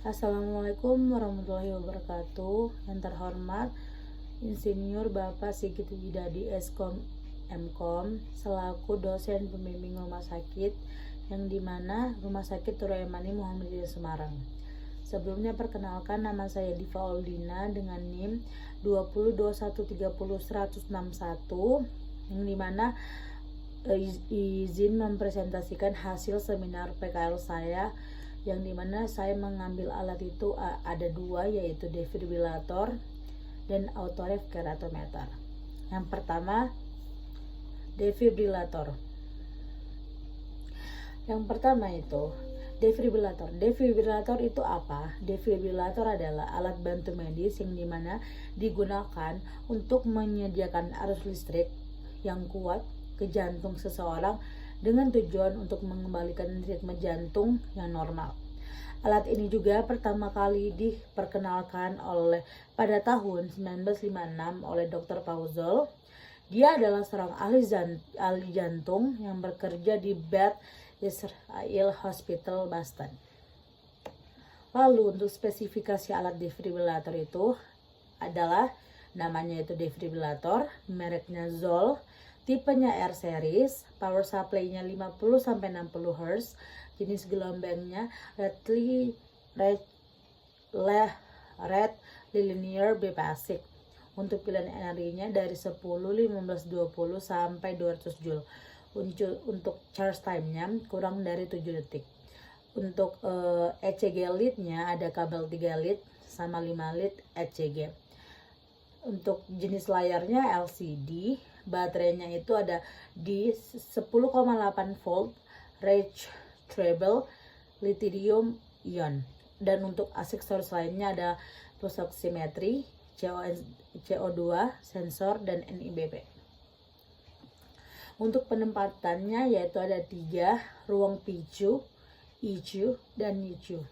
Assalamualaikum warahmatullahi wabarakatuh. Yang terhormat Insinyur Bapak Sigit Widadi Eskom Mkom selaku dosen pembimbing rumah sakit yang dimana Rumah Sakit Turayamani Muhammadiyah Semarang. Sebelumnya perkenalkan, nama saya Diva Oldina dengan NIM 2021301061 yang dimana izin mempresentasikan hasil seminar PKL saya, yang dimana saya mengambil alat itu ada dua, yaitu defibrillator dan autoref keratometer. Yang pertama, defibrillator. Yang pertama itu defibrillator. Defibrillator itu apa? Defibrillator adalah alat bantu medis yang dimana digunakan untuk menyediakan arus listrik yang kuat ke jantung seseorang dengan tujuan untuk mengembalikan ritme jantung yang normal. Alat ini juga pertama kali diperkenalkan pada tahun 1956 oleh Dr. Pauzol. Dia adalah seorang ahli jantung yang bekerja di Beth Israel Hospital, Boston. Lalu untuk spesifikasi alat defibrillator itu adalah namanya itu defibrillator, mereknya Zoll, tipenya R series, power supply-nya 50-60 Hz, jenis gelombangnya red linear biphasic. Untuk pilihan energinya dari 10, 15, 20 sampai 200 Joule. Untuk charge time-nya kurang dari 7 detik. Untuk ECG lead-nya ada kabel 3 lead sama 5 lead ECG. Untuk jenis layarnya LCD, baterainya itu ada di 10,8 volt rechargeable lithium ion. Dan untuk aksesoris lainnya ada pulse oximetry, CO2 sensor, dan NIBP. Untuk penempatannya yaitu ada 3 ruang PICU, ECU, dan NICU.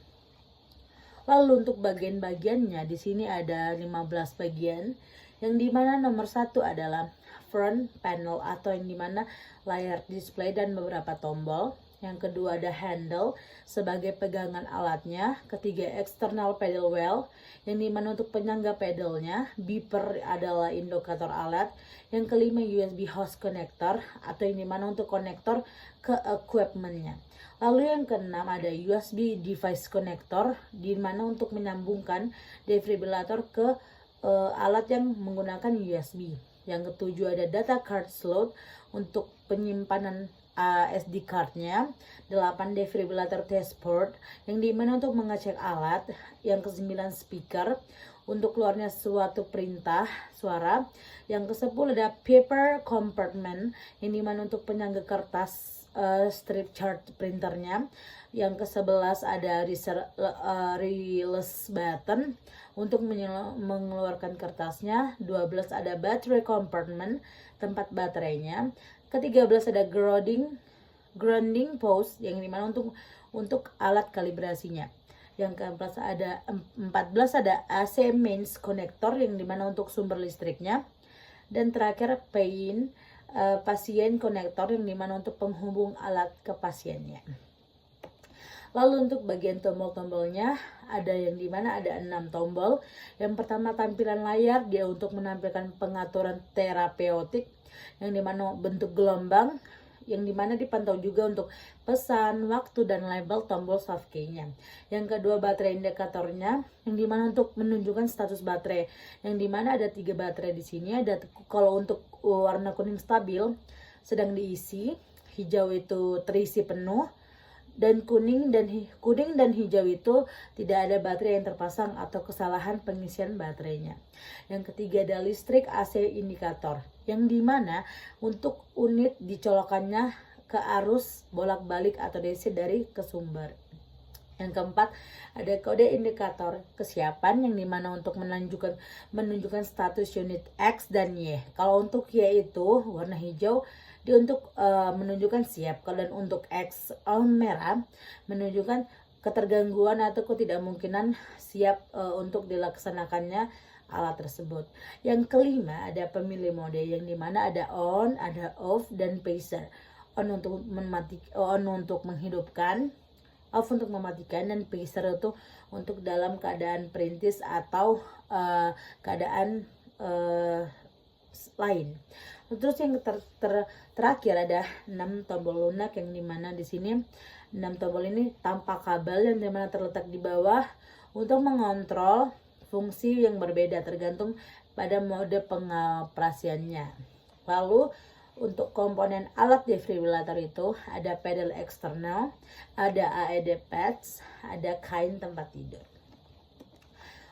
Lalu untuk bagian-bagiannya di sini ada 15 bagian, yang dimana nomor 1 adalah front panel atau yang dimana layar display dan beberapa tombol. Yang kedua ada handle sebagai pegangan alatnya. Ketiga external pedal wheel yang dimana untuk penyangga pedalnya. Beeper adalah indikator alat. Yang kelima USB host connector atau yang dimana untuk konektor ke equipmentnya. Lalu yang keenam ada USB device connector, di mana untuk menyambungkan defibrillator ke alat yang menggunakan USB. Yang ketujuh ada data card slot untuk penyimpanan SD cardnya. 8 defibrillator test port yang dimana untuk mengecek alat. Yang ke-9 speaker untuk keluarnya suatu perintah suara. Yang ke-10 ada paper compartment yang dimana untuk penyangga kertas strip chart printernya. Yang ke-11 ada release button untuk mengeluarkan kertasnya. 12 ada battery compartment, tempat baterainya. Ke-13 ada grounding post yang dimana untuk alat kalibrasinya. Yang ke-14 ada AC mains connector yang dimana untuk sumber listriknya. Dan terakhir pasien connector yang dimana untuk penghubung alat ke pasiennya. Lalu untuk bagian tombol-tombolnya ada yang dimana ada 6 tombol. Yang pertama tampilan layar, dia untuk menampilkan pengaturan terapeutik yang dimana bentuk gelombang, yang dimana dipantau juga untuk pesan, waktu, dan label tombol soft key-nya. Yang kedua baterai indikatornya yang dimana untuk menunjukkan status baterai, yang dimana ada 3 baterai di sini. Ada kalau untuk warna kuning stabil sedang diisi, hijau itu terisi penuh, dan kuning dan hijau itu tidak ada baterai yang terpasang atau kesalahan pengisian baterainya. Yang ketiga ada listrik AC indikator, yang dimana untuk unit dicolokannya ke arus bolak-balik atau DC dari ke sumber. Yang keempat ada kode indikator kesiapan yang dimana untuk menunjukkan status unit X dan Y. Kalau untuk Y itu warna hijau, dia untuk menunjukkan siap. Dan untuk X merah menunjukkan ketergangguan atau ketidakmungkinan siap untuk dilaksanakannya alat tersebut. Yang kelima ada pemilih mode yang dimana ada on, ada off, dan phaser. On untuk menghidupkan, off untuk mematikan, dan pacer itu untuk dalam keadaan perintis atau keadaan lain. Terus yang terakhir ada 6 tombol lunak, yang dimana di sini 6 tombol ini tanpa kabel, yang dimana terletak di bawah untuk mengontrol fungsi yang berbeda tergantung pada mode pengoperasiannya. Lalu untuk komponen alat defibrilator itu ada pedal eksternal, ada AED pads, ada kain tempat tidur.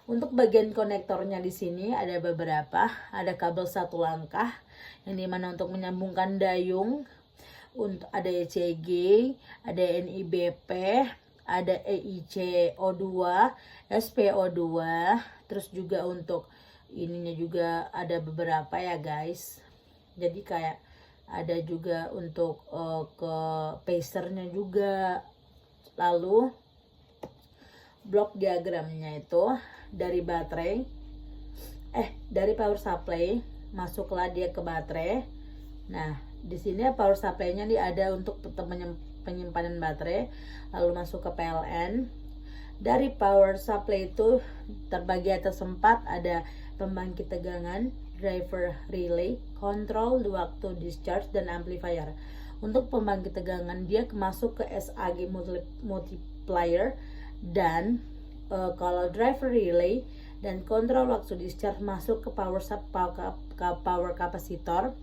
Untuk bagian konektornya di sini ada beberapa, ada kabel satu langkah yang dimana untuk menyambungkan dayung, untuk ada ECG, ada NIBP, ada EICO2, SPO2, terus juga untuk ininya juga ada beberapa ya guys. Jadi kayak ada juga untuk ke pacernya juga. Lalu blok diagramnya itu dari baterai dari power supply masuklah dia ke baterai. Nah, di sini power supply-nya ada untuk penyimpanan baterai, lalu masuk ke PLN. Dari power supply itu terbagi atas 4, ada pembangkit tegangan, driver relay, kontrol waktu discharge, dan amplifier. Untuk pembangkit tegangan dia masuk ke SAG multiplier, dan kalau driver relay dan kontrol waktu discharge masuk ke power kapasitor.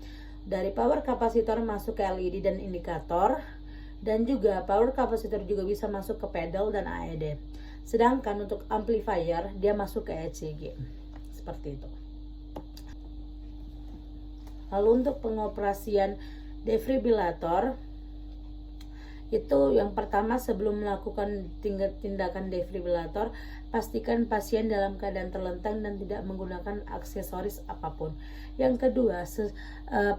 Dari power kapasitor masuk ke LED dan indikator, dan juga power kapasitor juga bisa masuk ke pedal dan AED. Sedangkan untuk amplifier dia masuk ke ECG. Seperti itu. Lalu untuk pengoperasian defibrilator itu yang pertama, sebelum melakukan tindakan defibrilator, pastikan pasien dalam keadaan terlentang dan tidak menggunakan aksesoris apapun. Yang kedua,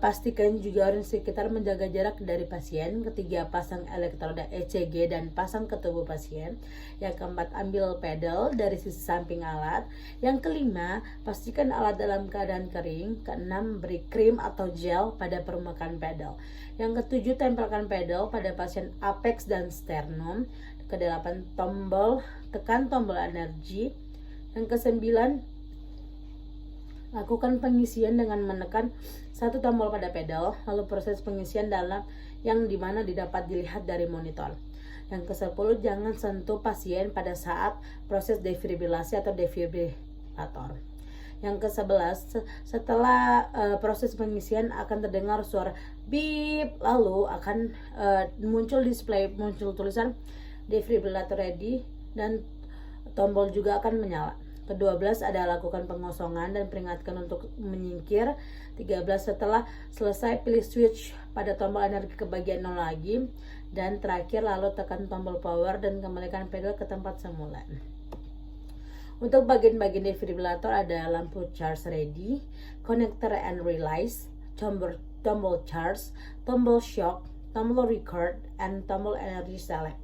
pastikan juga orang sekitar menjaga jarak dari pasien. Ketiga, pasang elektroda ECG dan pasang ke tubuh pasien. Yang keempat, ambil pedal dari sisi samping alat. Yang kelima, pastikan alat dalam keadaan kering. Keenam, beri krim atau gel pada permukaan pedal. Yang ketujuh, tempelkan pedal pada pasien apex dan sternum. Kedelapan, tekan tombol energi. Yang kesembilan, lakukan pengisian dengan menekan satu tombol pada pedal, lalu proses pengisian dalam yang dimana didapat dilihat dari monitor. Yang ke-10, jangan sentuh pasien pada saat proses defibrilasi atau defibrilator. Yang ke-11, setelah proses pengisian akan terdengar suara beep, lalu akan muncul tulisan defibrilator ready, dan tombol juga akan menyala. Ke-12 ada lakukan pengosongan dan peringatkan untuk menyingkir. 13, setelah selesai pilih switch pada tombol energi ke bagian 0 lagi. Dan terakhir lalu tekan tombol power dan kembalikan pedal ke tempat semula. Untuk bagian-bagian defibrilator ada lampu charge ready, connector and relays, tombol charge, tombol shock, tombol record, and tombol energy select.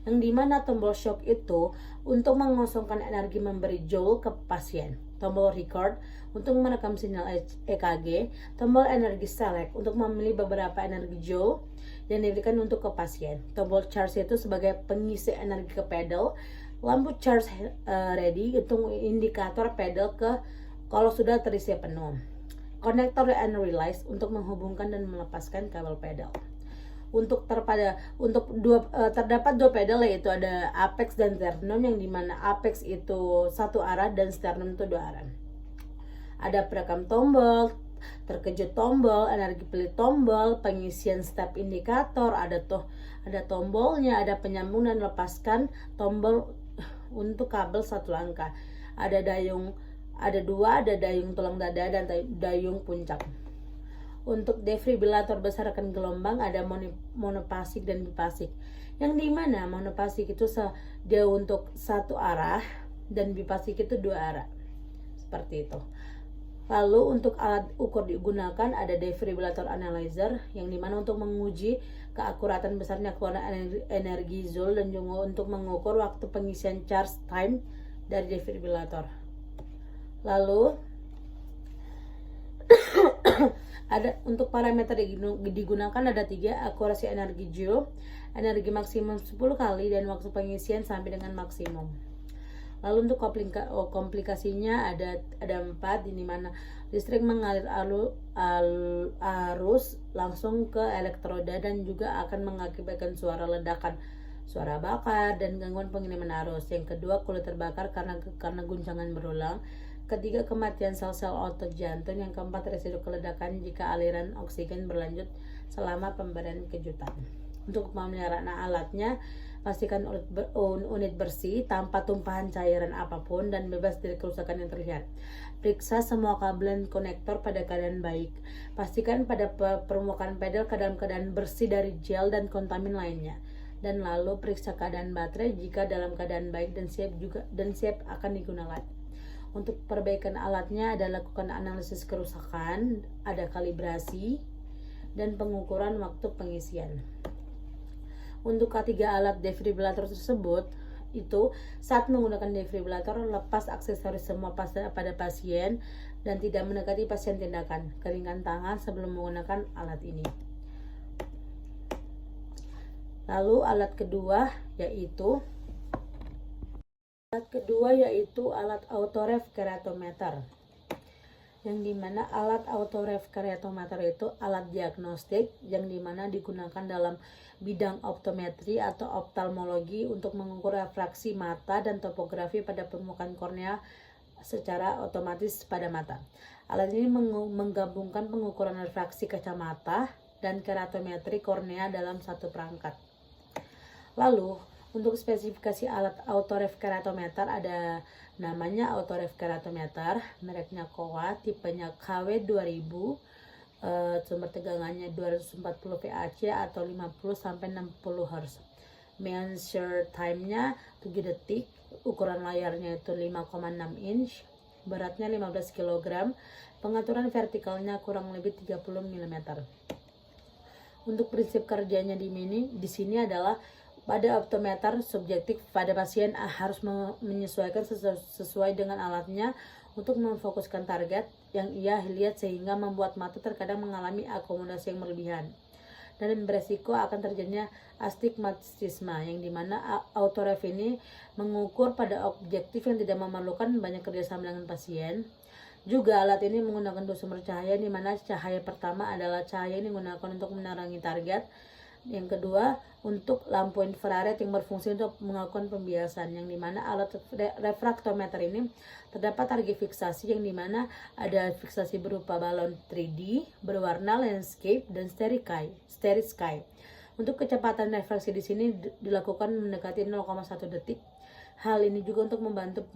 Yang dimana tombol shock itu untuk mengosongkan energi memberi joule ke pasien, tombol record untuk merekam sinyal EKG, tombol energi select untuk memilih beberapa energi joule yang diberikan untuk ke pasien, tombol charge itu sebagai pengisi energi ke pedal, lampu charge ready untuk indikator pedal ke kalau sudah terisi penuh, connector and relays untuk menghubungkan dan melepaskan kabel pedal. Terdapat dua pedal, yaitu ada apex dan sternum, yang dimana apex itu satu arah dan sternum itu dua arah. Ada perekam tombol, terkejut tombol, energi pilih tombol, pengisian step indikator, ada tombolnya, ada penyambung dan lepaskan tombol untuk kabel satu langkah. Ada dayung tulang dada dan dayung puncak. Untuk defibrilator berdasarkan gelombang ada monopasik dan bipasik, yang dimana monopasik itu dia untuk satu arah dan bipasik itu dua arah, seperti itu. Lalu untuk alat ukur digunakan ada defibrilator analyzer, yang dimana untuk menguji keakuratan besarnya keluaran energi joule dan juga untuk mengukur waktu pengisian charge time dari defibrilator. Lalu Ada untuk parameter digunakan ada 3: akurasi energi joule, energi maksimum 10 kali, dan waktu pengisian sampai dengan maksimum. Lalu untuk komplikasinya ada 4, di mana listrik mengalir arus langsung ke elektroda dan juga akan mengakibatkan suara ledakan, suara bakar, dan gangguan pengiriman arus. Yang kedua, kulit terbakar karena guncangan berulang. Ketiga, kematian sel-sel otot jantung. Yang keempat, residu keledakan jika aliran oksigen berlanjut selama pemberian kejutan. Untuk pemeliharaan alatnya, pastikan unit bersih tanpa tumpahan cairan apapun dan bebas dari kerusakan yang terlihat. Periksa semua kabel dan konektor pada keadaan baik. Pastikan pada permukaan pedal dalam keadaan bersih dari gel dan kontamin lainnya. Dan lalu periksa keadaan baterai jika dalam keadaan baik dan siap akan digunakan. Untuk perbaikan alatnya ada lakukan analisis kerusakan, ada kalibrasi, dan pengukuran waktu pengisian. Untuk ketiga alat defibrilator tersebut, itu saat menggunakan defibrilator, lepas aksesoris semua pada pasien dan tidak mendekati pasien tindakan. Keringkan tangan sebelum menggunakan alat ini. Lalu alat kedua yaitu alat autoref keratometer, yang dimana alat autoref keratometer itu alat diagnostik yang dimana digunakan dalam bidang optometri atau oftalmologi untuk mengukur refraksi mata dan topografi pada permukaan kornea secara otomatis pada mata. Alat ini menggabungkan pengukuran refraksi kacamata dan keratometri kornea dalam satu perangkat. Lalu untuk spesifikasi alat autoref keratometer ada namanya autoref keratometer, mereknya Kowa, tipenya KW2000, sumber tegangannya 240 VAC atau 50-60 Hz. Measure time-nya 7 detik, ukuran layarnya itu 5,6 inch, beratnya 15 kg, pengaturan vertikalnya kurang lebih 30 mm. Untuk prinsip kerjanya di sini adalah pada optometer subjektif pada pasien harus menyesuaikan sesuai dengan alatnya untuk memfokuskan target yang ia lihat sehingga membuat mata terkadang mengalami akomodasi yang berlebihan dan beresiko akan terjadinya astigmatisme, yang dimana autoref ini mengukur pada objektif yang tidak memerlukan banyak kerjasama dengan pasien. Juga alat ini menggunakan dua sumber cahaya, di mana cahaya pertama adalah cahaya yang digunakan untuk menerangi target. Yang kedua, untuk lampu infrared yang berfungsi untuk melakukan pembiasan, yang dimana alat refraktometer ini terdapat target fiksasi, yang dimana ada fiksasi berupa balon 3D berwarna landscape dan starry sky. Untuk kecepatan refraksi di sini dilakukan mendekati 0,1 detik. Hal ini juga untuk membantu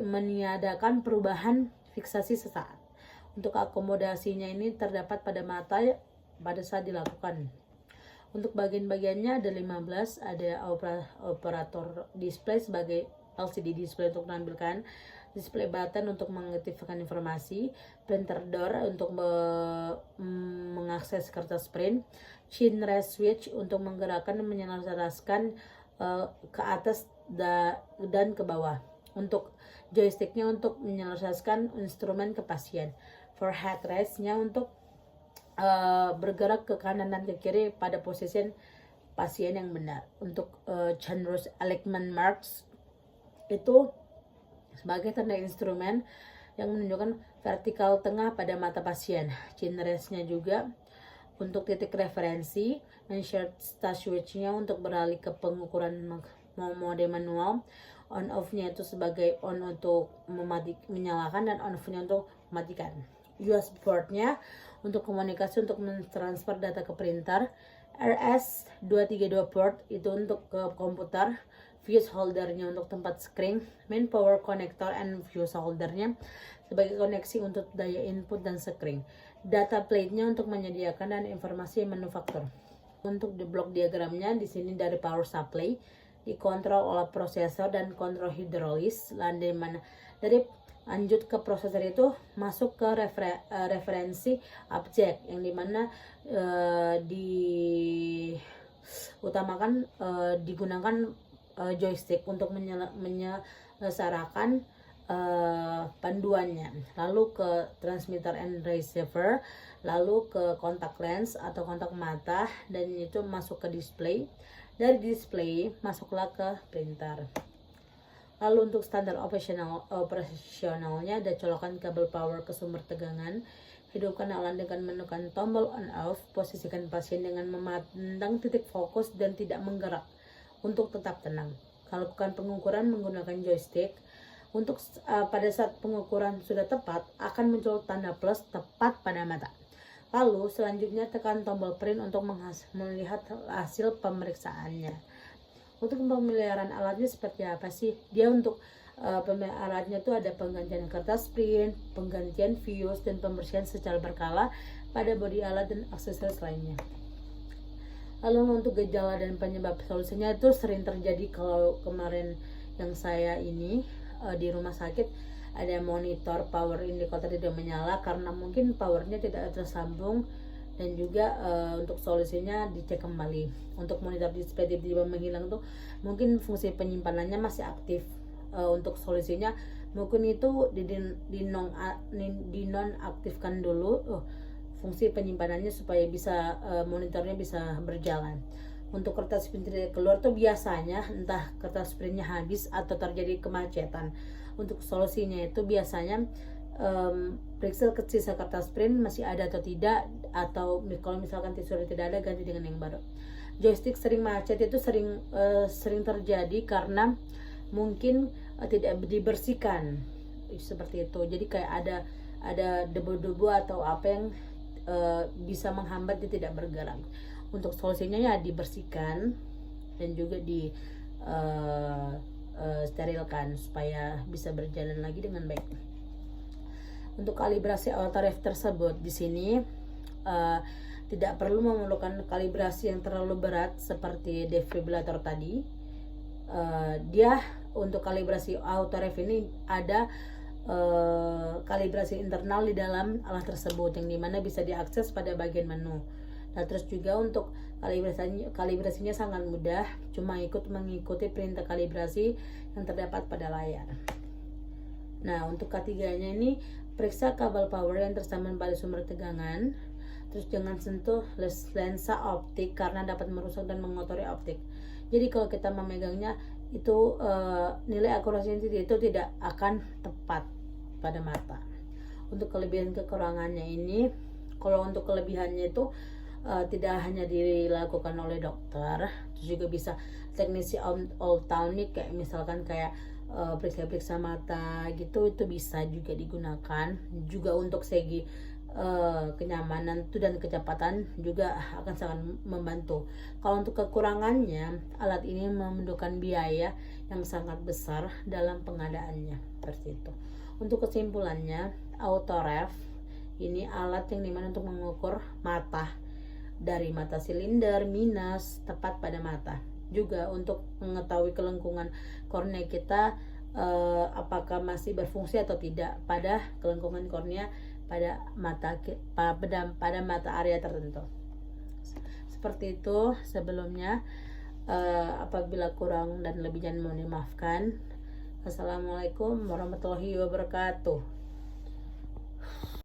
meniadakan perubahan fiksasi sesaat. Untuk akomodasinya ini terdapat pada mata pada saat dilakukan. Untuk bagian-bagiannya ada 15, ada operator display sebagai LCD display untuk menampilkan, display button untuk mengaktifkan informasi, printer door untuk mengakses kertas print, chin rest switch untuk menggerakkan dan menyelaraskan ke atas dan ke bawah. Untuk joysticknya untuk menyelaraskan instrumen ke pasien. For headrest-nya untuk bergerak ke kanan dan ke kiri pada posisi pasien yang benar. Untuk Chandra's Alignment Marks itu sebagai tanda instrumen yang menunjukkan vertikal tengah pada mata pasien. Chin rest-nya juga untuk titik referensi, dan short touch switch-nya untuk beralih ke pengukuran mode manual. On off-nya itu sebagai on untuk menyalakan dan on off-nya untuk mematikan. USB port-nya untuk komunikasi untuk mentransfer data ke printer. RS232 port itu untuk ke komputer. Fuse holdernya untuk tempat screen. Main power connector and fuse holdernya sebagai koneksi untuk daya input dan screen. Data plate-nya untuk menyediakan dan informasi manufaktur. Untuk di blok diagramnya di sini dari power supply dikontrol oleh prosesor dan kontrol hidrolis, dan dari lanjut ke prosesor itu masuk ke referensi objek, yang dimana digunakan joystick untuk menyelesaikan panduannya, lalu ke transmitter and receiver, lalu ke kontak lens atau kontak mata, dan itu masuk ke display. Dari display masuklah ke printer. Lalu untuk standar operasionalnya ada colokan kabel power ke sumber tegangan, hidupkan alat dengan menekan tombol on off, posisikan pasien dengan memandang titik fokus dan tidak menggerak untuk tetap tenang. Lakukan pengukuran menggunakan joystick. Untuk pada saat pengukuran sudah tepat akan muncul tanda plus tepat pada mata. Lalu selanjutnya tekan tombol print untuk melihat hasil pemeriksaannya. Untuk pemeliharaan alatnya seperti apa sih? Dia untuk alatnya itu ada penggantian kertas print, penggantian fuse, dan pembersihan secara berkala pada bodi alat dan aksesoris lainnya. Lalu untuk gejala dan penyebab solusinya itu sering terjadi kalau kemarin yang saya ini di rumah sakit ada monitor power indicator tidak menyala karena mungkin powernya tidak tersambung, dan juga untuk solusinya dicek kembali. Untuk monitor display tiba-tiba menghilang tuh mungkin fungsi penyimpanannya masih aktif. Untuk solusinya mungkin itu dinonaktifkan dulu fungsi penyimpanannya supaya bisa monitornya bisa berjalan. Untuk kertas print tidak keluar tuh biasanya entah kertas printnya habis atau terjadi kemacetan. Untuk solusinya itu biasanya periksa sisa kertas print masih ada atau tidak, atau kalau misalkan sudah tidak ada ganti dengan yang baru. Joystick sering macet itu sering terjadi karena mungkin tidak dibersihkan seperti itu. Jadi kayak ada debu-debu atau apa yang bisa menghambat dia tidak bergerak. Untuk solusinya ya dibersihkan dan juga di sterilkan supaya bisa berjalan lagi dengan baik. Untuk kalibrasi autoref tersebut di sini tidak perlu memerlukan kalibrasi yang terlalu berat seperti defibrillator tadi. Dia untuk kalibrasi autoref ini ada kalibrasi internal di dalam alat tersebut yang dimana bisa diakses pada bagian menu. Nah, terus juga untuk kalibrasinya sangat mudah, cuma mengikuti perintah kalibrasi yang terdapat pada layar. Nah, untuk ketiganya ini periksa kabel power yang tersambung pada sumber tegangan. Terus jangan sentuh lensa optik karena dapat merusak dan mengotori optik. Jadi kalau kita memegangnya itu nilai akurasinya itu tidak akan tepat pada mata. Untuk kelebihan kekurangannya ini, kalau untuk kelebihannya itu tidak hanya dilakukan oleh dokter, terus juga bisa teknisi optalmik kayak misalkan kayak periksa-periksa mata gitu, itu bisa juga digunakan. Juga untuk segi kenyamanan itu dan kecepatan juga akan sangat membantu. Kalau untuk kekurangannya, alat ini membutuhkan biaya yang sangat besar dalam pengadaannya seperti itu. Untuk kesimpulannya, autoref ini alat yang dimana untuk mengukur mata dari mata silinder minus tepat pada mata. Juga untuk mengetahui kelengkungan kornea kita apakah masih berfungsi atau tidak pada kelengkungan kornea pada mata area tertentu. Seperti itu sebelumnya. Apabila kurang dan lebihnya mohon dimaafkan. Assalamualaikum warahmatullahi wabarakatuh.